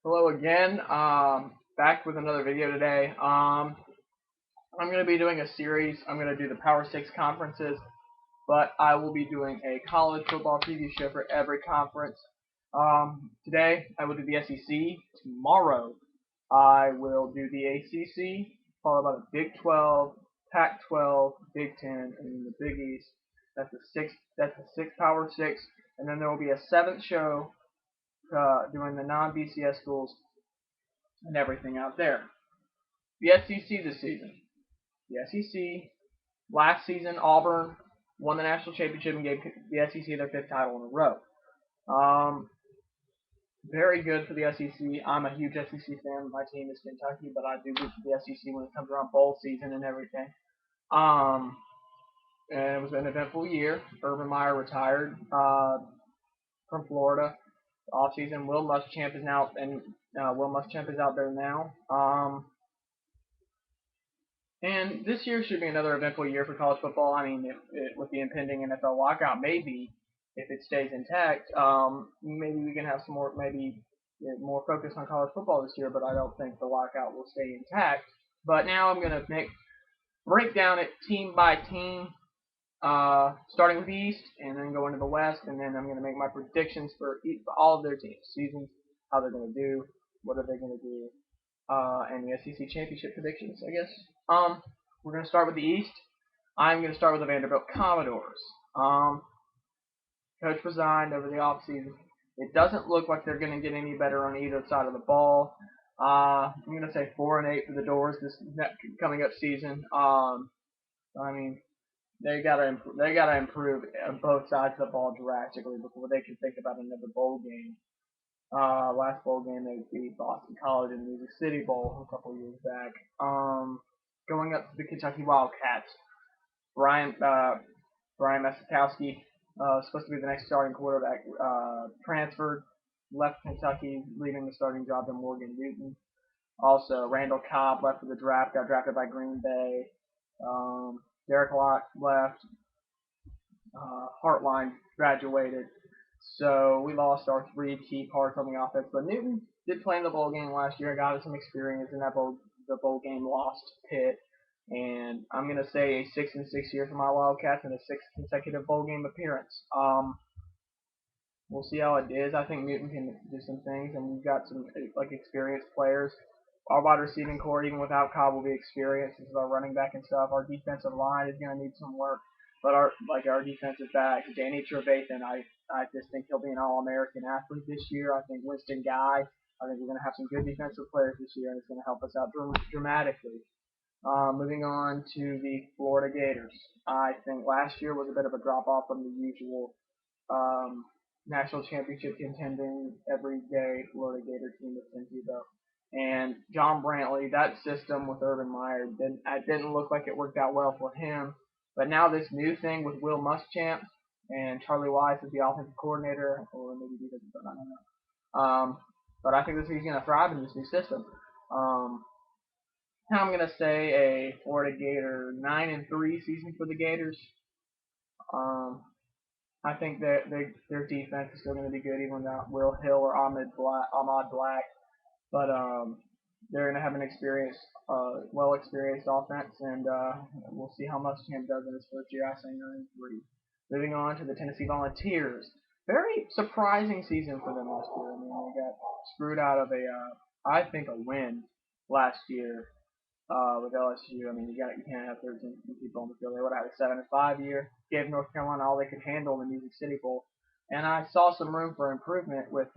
Hello again. Back with another video today. I'm going to be doing a series. I'm going to do the Power 6 conferences, but I will be doing a college football preview show for every conference. Today, I will do the SEC. Tomorrow, I will do the ACC, followed by the Big 12, Pac-12, Big 10, and then the Big East. That's the six. That's the six Power 6, and then there will be a seventh show doing the non-BCS schools and everything out there. The SEC this season. The SEC last season, Auburn won the national championship and gave the SEC their fifth title in a row. Very good for the SEC. I'm a huge SEC fan. My team is Kentucky, but I do root for the SEC when it comes around bowl season and everything. And it was an eventful year. Urban Meyer retired from Florida. Off season, Will Muschamp is now and Will Muschamp is out there now. And this year should be another eventful year for college football. I mean, with the impending NFL lockout, maybe if it stays intact, maybe we can have some more, maybe more focus on college football this year. But I don't think the lockout will stay intact. But now I'm gonna break down it team by team, starting with the East, and then go into the West, and then I'm gonna make my predictions for all of their teams, seasons, how they're gonna do, what are they gonna do, and the SEC championship predictions, I guess. We're going to start with the East. I'm going to start with the Vanderbilt Commodores. Coach resigned over the offseason. It doesn't look like they're going to get any better on either side of the ball. I'm going to say 4-8 for the Doors this coming up season. I mean, they gotta improve on both sides of the ball drastically before they can think about another bowl game. Last bowl game they beat Boston College in the Music City Bowl a couple years back. Going up to the Kentucky Wildcats, Brian Masakowski, supposed to be the next starting quarterback, transferred, left Kentucky, leaving the starting job to Morgan Newton. Also, Randall Cobb left for the draft, got drafted by Green Bay. Derek Lott left. Hartline graduated. So we lost our three key parts on the offense. But Newton did play in the bowl game last year. Got some experience in the bowl game lost Pitt. And I'm going to say a 6-6 year for my Wildcats and a sixth consecutive bowl game appearance. We'll see how it is. I think Newton can do some things, and we've got some experienced players. Our wide receiving core, even without Cobb, will be experienced. This is our running back and stuff. Our defensive line is going to need some work, but our defensive back, Danny Trevathan, I just think he'll be an All-American athlete this year. I think Winston Guy. I think we're going to have some good defensive players this year, and it's going to help us out dramatically. Moving on to the Florida Gators. I think last year was a bit of a drop off from the usual national championship contending everyday Florida Gator team that's in Tebow. And John Brantley, that system with Urban Meyer didn't look like it worked out well for him. But now this new thing with Will Muschamp and Charlie Weiss as the offensive coordinator, or maybe he doesn't, I don't know. But I think he's going to thrive in this new system. Now I'm going to say a Florida Gator 9-3 season for the Gators. I think that their defense is still going to be good, even without Will Hill or Ahmad Black. But they're going to have an well-experienced offense, and we'll see how much Muschamp does in his first year. I say 9-3. Moving on to the Tennessee Volunteers. Very surprising season for them last year. I mean, they got screwed out of I think, a win last year with LSU. I mean, you can't have 13 people on the field. They would have had a 7-5 year. Gave North Carolina all they could handle in the Music City Bowl, and I saw some room for improvement with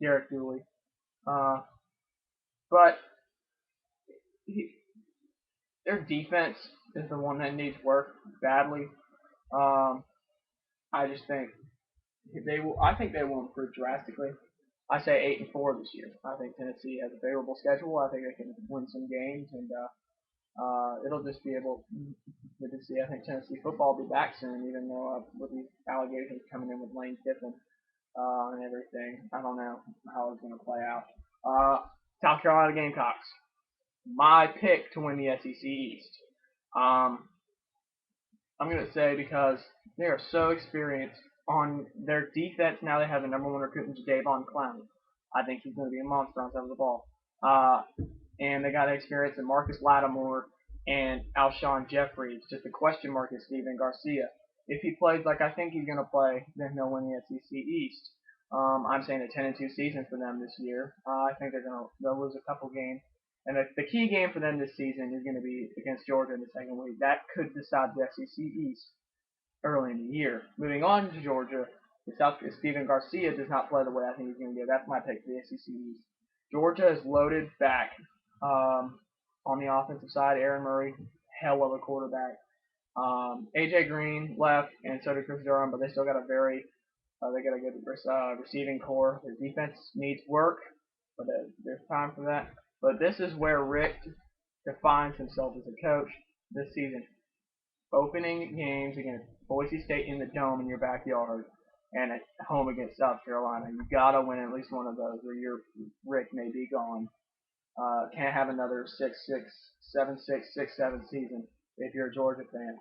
Derek Dooley. But their defense is the one that needs work badly. I just think I think they will improve drastically. I say 8-4 this year. I think Tennessee has a favorable schedule. I think they can win some games, and it'll just be good to see. I think Tennessee football will be back soon, even though with these allegations coming in with Lane Kiffin and everything. I don't know how it's going to play out. South Carolina Gamecocks. My pick to win the SEC East. I'm going to say because they are so experienced on their defense. Now they have the number one recruit in Jadeveon Clowney. I think he's going to be a monster on top of the ball. Uh, and they got experience in Marcus Lattimore and Alshon Jeffries. Just a question mark is Steven Garcia. If he plays like I think he's going to play, then he'll win the SEC East. I'm saying a 10-2 season for them this year. I think they'll lose a couple games. And the key game for them this season is going to be against Georgia in the second week. That could decide the SEC East early in the year. Moving on to Georgia, if Steven Garcia does not play the way I think he's going to go, that's my pick for the SEC East. Georgia is loaded back on the offensive side. Aaron Murray, hell of a quarterback. AJ Green left, and so did Chris Durham, but they still got a they got a good receiving core. Their defense needs work, but there's time for that. But this is where Rick defines himself as a coach this season. Opening games against Boise State in the Dome in your backyard and at home against South Carolina. You gotta win at least one of those, or your Rick may be gone. Can't have another 6-6, 7-6, 6-7 season if you're a Georgia fan.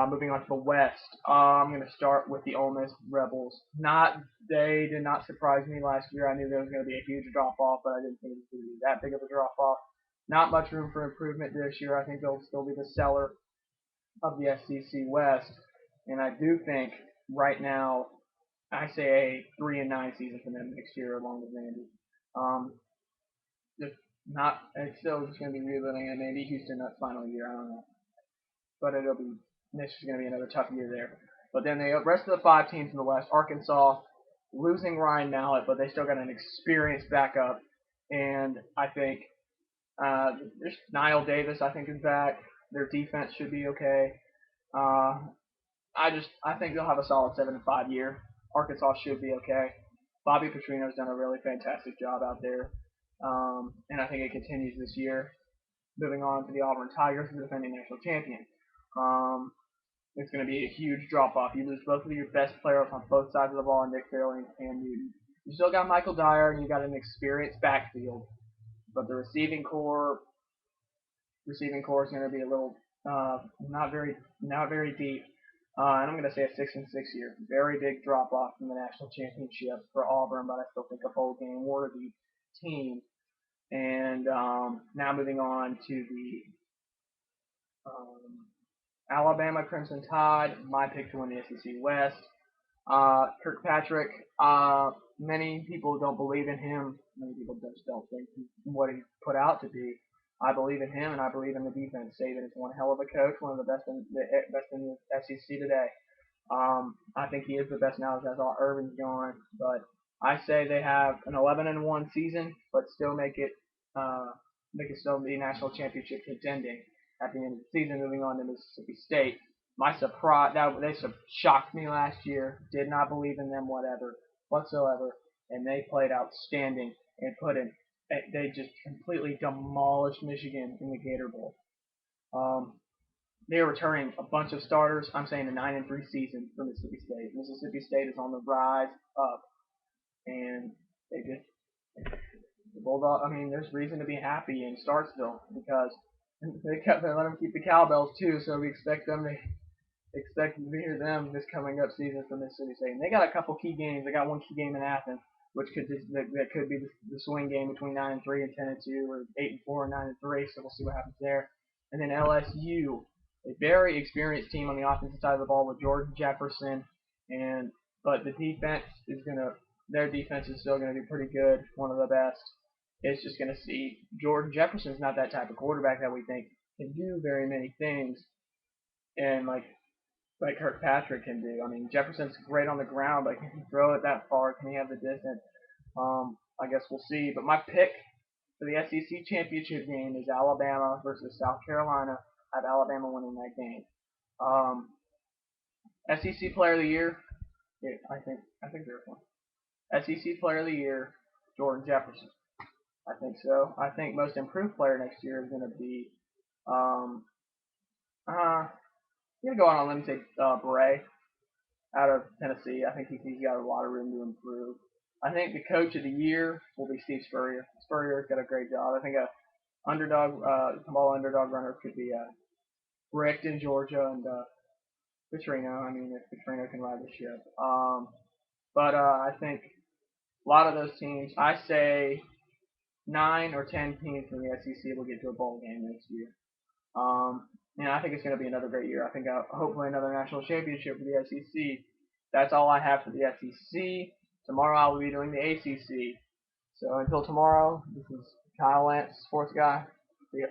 Moving on to the West, I'm going to start with the Ole Miss Rebels. They did not surprise me last year. I knew there was going to be a huge drop off, but I didn't think it was going to be that big of a drop off. Not much room for improvement this year. I think they'll still be the seller of the SEC West, and I do think right now I say a 3-9 season for them next year along with Vandy. Just not. It's still just going to be rebuilding, and maybe Houston that final year. I don't know, but this is going to be another tough year there. But then the rest of the 5 teams in the West, Arkansas losing Ryan Mallett, but they still got an experienced backup, and I think there's Niall Davis. I think is back. Their defense should be okay. I think they'll have a solid 7-5 year. Arkansas should be okay. Bobby Petrino's done a really fantastic job out there, and I think it continues this year. Moving on to the Auburn Tigers, the defending national champion. It's going to be a huge drop off. You lose both of your best players on both sides of the ball, Nick Fairley and Cam Newton. You still got Michael Dyer, and you got an experienced backfield, but the receiving core is going to be a little not very deep. And I'm going to say a 6-6 year. Very big drop off from the national championship for Auburn, but I still think a bowl game worthy team. And now moving on to the Alabama Crimson Tide, my pick to win the SEC West. Kirkpatrick, many people don't believe in him. Many people just don't think what he put out to be. I believe in him, and I believe in the defense. Saban is one hell of a coach, one of the best in the SEC today. I think he is the best now as Irvin's gone, but I say they have an 11-1 season, but still make it still be national championship contending at the end of the season. Moving on to Mississippi State, my surprise they shocked me last year. Did not believe in them whatsoever, and they played outstanding and they just completely demolished Michigan in the Gator Bowl. They are returning a bunch of starters. I'm saying a 9-3 season for Mississippi State. Mississippi State is on the rise up, and the Bulldog. I mean, there's reason to be happy in Starksville because they let them keep the cowbells too. So we expect to hear them this coming up season for Mississippi State. And they got a couple key games. They got one key game in Athens, which that could be the swing game between 9-3 and 10-2, or 8-4 and 9-3. So we'll see what happens there. And then LSU, a very experienced team on the offensive side of the ball with Jordan Jefferson, but their defense is still gonna be pretty good, one of the best. It's just gonna see Jordan Jefferson's not that type of quarterback that we think can do very many things, and like Kirkpatrick can do. I mean, Jefferson's great on the ground, but can he throw it that far? Can he have the distance? I guess we'll see. But my pick for the SEC championship game is Alabama versus South Carolina. I have Alabama winning that game. SEC Player of the Year, yeah, I think there's one. SEC Player of the Year, Jordan Jefferson. I think so. I think most improved player next year is going to be, I'm going to go on a limb and say Bray out of Tennessee. I think he's got a lot of room to improve. I think the coach of the year will be Steve Spurrier. Spurrier's got a great job. I think a small underdog runner could be Richt in Georgia and Petrino. I mean, if Petrino can ride the ship. But I think A lot of those teams, I say 9 or 10 teams from the SEC will get to a bowl game next year. And I think it's going to be another great year. I think hopefully another national championship for the SEC. That's all I have for the SEC. Tomorrow I will be doing the ACC. So until tomorrow, this is Kyle Lance, sports guy. See ya.